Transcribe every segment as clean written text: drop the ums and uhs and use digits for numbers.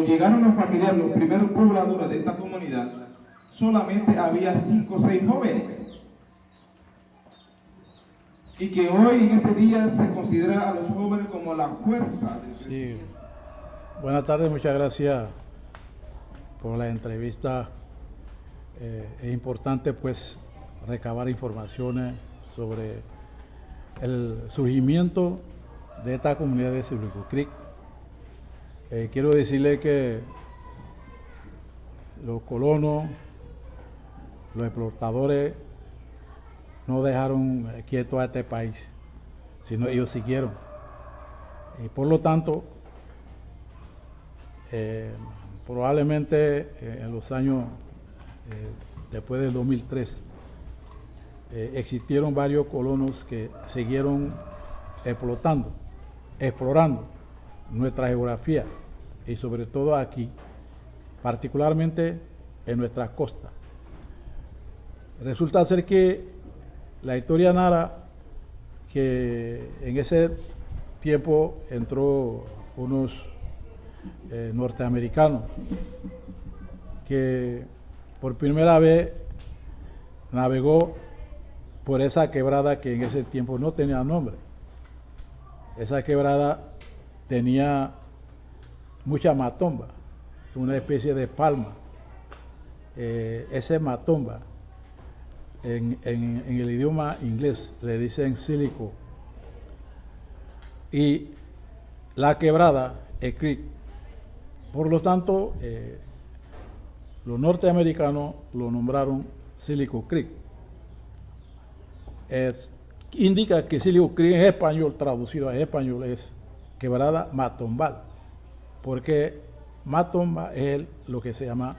llegaron los familiares, los primeros pobladores de esta comunidad, solamente había 5 o 6 jóvenes. Y que hoy, en este día, se considera a los jóvenes como la fuerza del crecimiento. Sí. Buenas tardes, muchas gracias por la entrevista. Es importante pues recabar informaciones sobre el surgimiento de esta comunidad de Silico Creek. Quiero decirle que los colonos, los explotadores, no dejaron quieto a este país, sino ellos siguieron. Y por lo tanto, probablemente en los años después del 2003, existieron varios colonos que siguieron explorando nuestra geografía y sobre todo aquí, particularmente en nuestras costas. Resulta ser que la historia narra que en ese tiempo entró unos norteamericanos que por primera vez navegó por esa quebrada que en ese tiempo no tenía nombre. Esa quebrada tenía mucha matomba, una especie de palma. Ese matomba, en el idioma inglés le dicen sílico, y la quebrada es creek. Por lo tanto, los norteamericanos lo nombraron Silico Creek. Indica que Silico Creek en español, traducido a español, es quebrada matombal, porque matomba es lo que se llama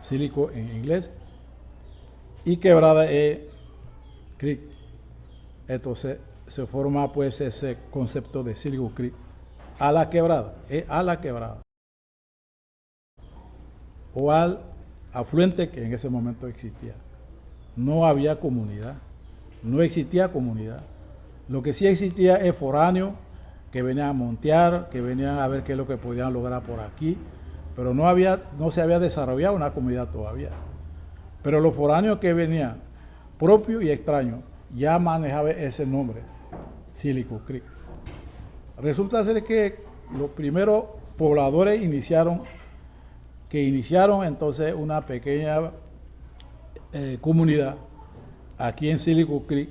sílico en inglés y quebrada es creek. Entonces se forma pues ese concepto de Silico Creek, a la quebrada, o al afluente que en ese momento existía. No había comunidad, no existía comunidad. Lo que sí existía es foráneos que venían a montear, que venían a ver qué es lo que podían lograr por aquí, pero no se había desarrollado una comunidad todavía. Pero los foráneos que venían, propios y extraños, ya manejaban ese nombre, Silico Creek. Resulta ser que los primeros pobladores iniciaron entonces una pequeña comunidad aquí en Silico Creek,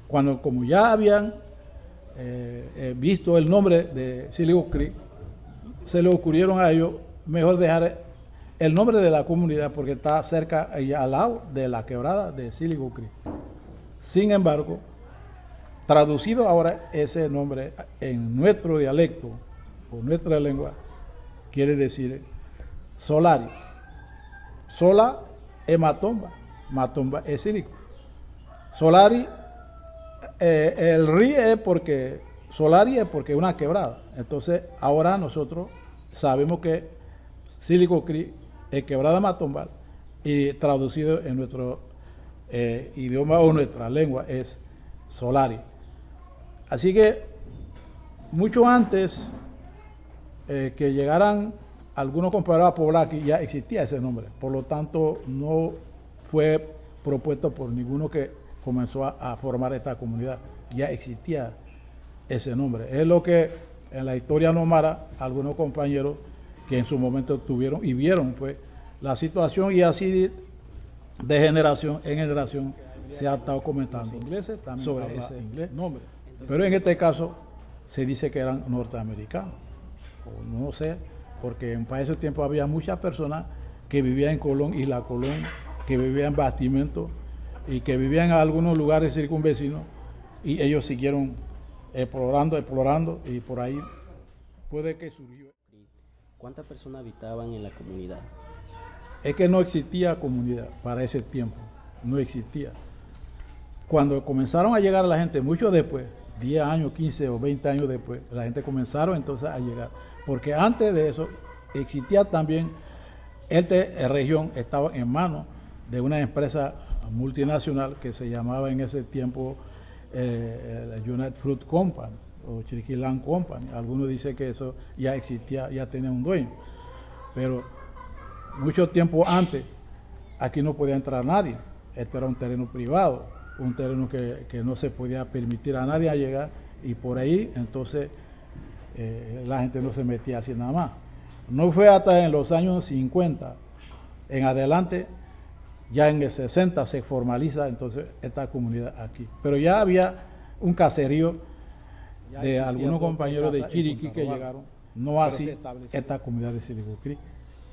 cuando como ya habían visto el nombre de Silico Creek, se le ocurrieron a ellos mejor dejar el nombre de la comunidad porque está cerca y al lado de la quebrada de Silico Creek. Sin embargo, traducido ahora ese nombre en nuestro dialecto o nuestra lengua, quiere decir Solari. Sola es matomba, matomba es Silico. Solari, el ri es porque, Solari es porque es una quebrada. Entonces ahora nosotros sabemos que Silico Creek es quebrada matombal y traducido en nuestro idioma o nuestra lengua es Solari. Así que mucho antes que llegaran algunos compañeros a poblar aquí ya existía ese nombre, por lo tanto no fue propuesto por ninguno que comenzó a formar esta comunidad, ya existía ese nombre. Es lo que en la historia nómada algunos compañeros que en su momento tuvieron y vieron pues la situación, y así de generación en generación se ha estado comentando ingleses también sobre ese nombre, pero en este caso se dice que eran norteamericanos, o no sé, porque para ese tiempo había muchas personas que vivían en Colón, Isla Colón, que vivían en Bastimento y que vivían en algunos lugares circunvecinos, y ellos siguieron explorando y por ahí puede que surgió. ¿Cuántas personas habitaban en la comunidad? Es que no existía comunidad para ese tiempo, no existía. Cuando comenzaron a llegar la gente, mucho después, 10 años, 15 o 20 años después, la gente comenzaron entonces a llegar, porque antes de eso existía también, esta región estaba en manos de una empresa multinacional que se llamaba en ese tiempo United Fruit Company o Chiriquí Land Company. Algunos dicen que eso ya existía, ya tenía un dueño. pero mucho tiempo antes aquí no podía entrar nadie. Esto era un terreno privado, un terreno que no se podía permitir a nadie a llegar, y por ahí entonces la gente no se metía así nada más. No fue hasta en los años 50 en adelante, ya en el 60 se formaliza entonces esta comunidad aquí. Pero ya había un caserío de algunos compañeros de Chiriquí que llegaron, no así esta comunidad de Silico Creek.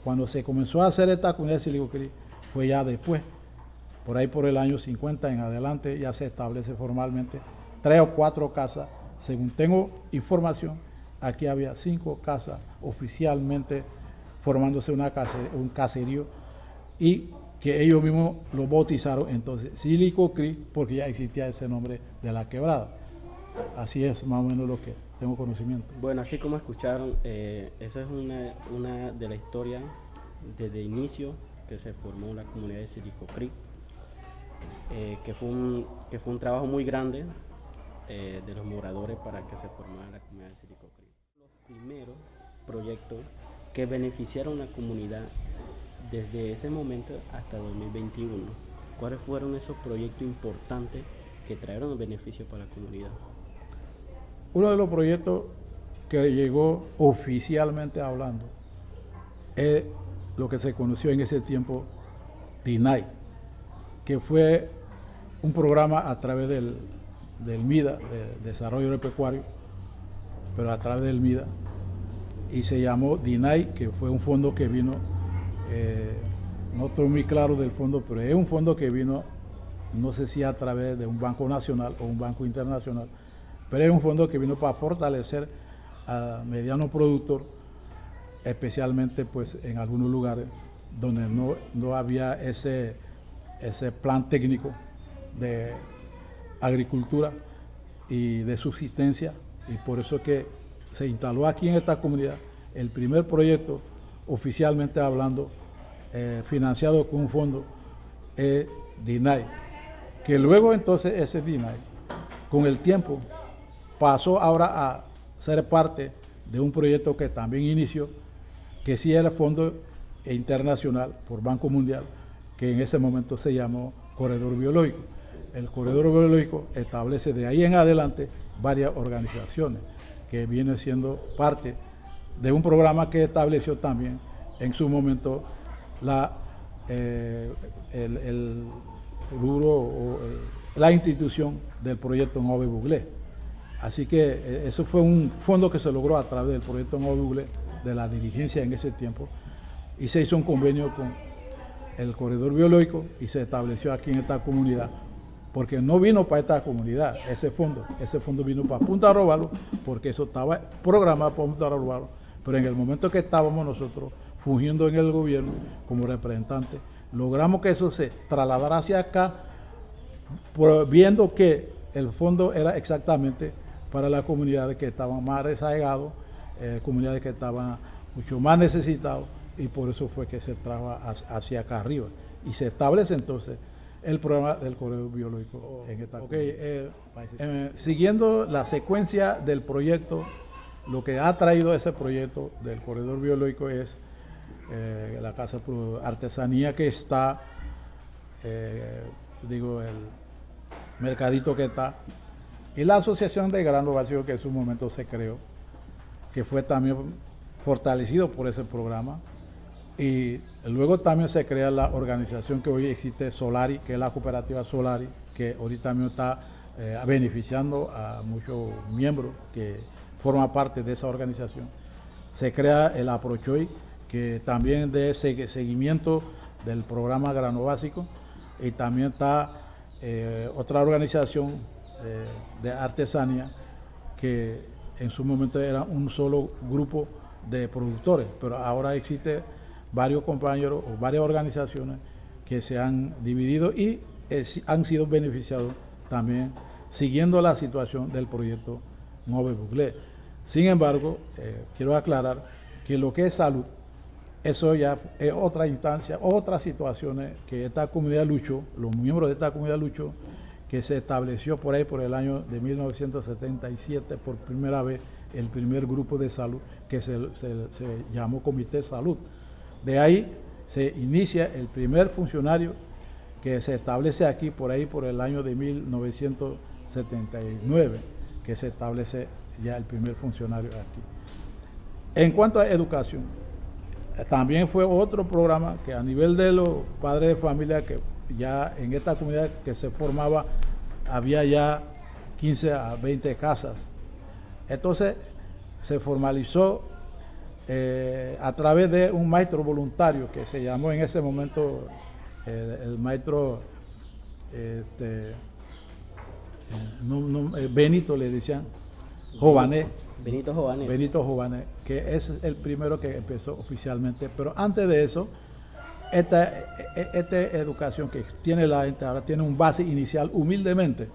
Cuando se comenzó a hacer esta comunidad de Silico Creek fue ya después, por ahí por el año 50 en adelante ya se establece formalmente 3 o 4 casas. Según tengo información, aquí había 5 casas oficialmente formándose un caserío, y que ellos mismos lo bautizaron entonces Silico Creek porque ya existía ese nombre de la quebrada. Así es más o menos lo que tengo conocimiento. Bueno, así como escucharon, esa es una de la historia desde inicio que se formó la comunidad de Silico Creek, que fue un trabajo muy grande de los moradores para que se formara la comunidad de Silico Creek. Los primeros proyectos que beneficiaron a la comunidad desde ese momento hasta 2021, ¿cuáles fueron esos proyectos importantes que trajeron beneficio para la comunidad? Uno de los proyectos que llegó oficialmente hablando es lo que se conoció en ese tiempo DINAI, que fue un programa a través del MIDA, de Desarrollo Agropecuario, pero a través del MIDA, y se llamó DINAI, que fue un fondo que vino, no estoy muy claro del fondo, pero es un fondo que vino, no sé si a través de un banco nacional o un banco internacional, pero es un fondo que vino para fortalecer a mediano productor, especialmente pues en algunos lugares donde no había ese plan técnico de agricultura y de subsistencia, y por eso que se instaló aquí en esta comunidad el primer proyecto oficialmente hablando, financiado con un fondo DINAI, que luego entonces ese DINAI con el tiempo pasó ahora a ser parte de un proyecto que también inició, que sí era fondo internacional por Banco Mundial, que en ese momento se llamó Corredor Biológico. El Corredor Biológico establece de ahí en adelante varias organizaciones que vienen siendo parte de un programa que estableció también en su momento la institución del proyecto Nove Buglé. Así que eso fue un fondo que se logró a través del proyecto Nove Buglé, de la dirigencia en ese tiempo, y se hizo un convenio con el Corredor Biológico y se estableció aquí en esta comunidad, porque no vino para esta comunidad ese fondo vino para Punta Robalo, porque eso estaba programado para Punta Robalo, pero en el momento que estábamos nosotros fungiendo en el gobierno como representantes, logramos que eso se trasladara hacia acá, viendo que el fondo era exactamente para las comunidades que estaban más rezagadas, comunidades que estaban mucho más necesitadas, y por eso fue que se trajo hacia acá arriba y se establece entonces el programa del Corredor Biológico en esta. Siguiendo la secuencia del proyecto, lo que ha traído ese proyecto del Corredor Biológico es la casa de artesanía que está, el mercadito que está, y la asociación de grano vacío que en su momento se creó, que fue también fortalecido por ese programa, y luego también se crea la organización que hoy existe, Solari, que es la cooperativa Solari, que ahorita también está beneficiando a muchos miembros que forman parte de esa organización. Se crea el APROCHOI, que también de seguimiento del programa grano básico, y también está otra organización de artesanía que en su momento era un solo grupo de productores, pero ahora existe varios compañeros o varias organizaciones que se han dividido y han sido beneficiados también siguiendo la situación del proyecto Nove Buglé. Sin embargo, quiero aclarar que lo que es salud, eso ya es otra instancia, otras situaciones que esta comunidad luchó, los miembros de esta comunidad luchó, que se estableció por ahí por el año de 1977 por primera vez el primer grupo de salud que se llamó Comité de Salud. De ahí se inicia el primer funcionario que se establece aquí por ahí por el año de 1979, que se establece ya el primer funcionario aquí. En cuanto a educación, también fue otro programa que a nivel de los padres de familia, que ya en esta comunidad que se formaba había ya 15 a 20 casas. Entonces se formalizó a través de un maestro voluntario que se llamó en ese momento el maestro Benito, le decían, Jované. Benito Jovanés. Benito Jovanés, que es el primero que empezó oficialmente, pero antes de eso, esta educación que tiene la gente ahora tiene un base inicial humildemente,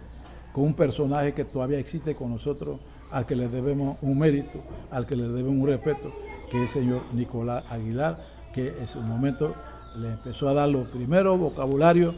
con un personaje que todavía existe con nosotros, al que le debemos un mérito, al que le debemos un respeto, que es el señor Nicolás Aguilar, que en su momento le empezó a dar los primeros vocabularios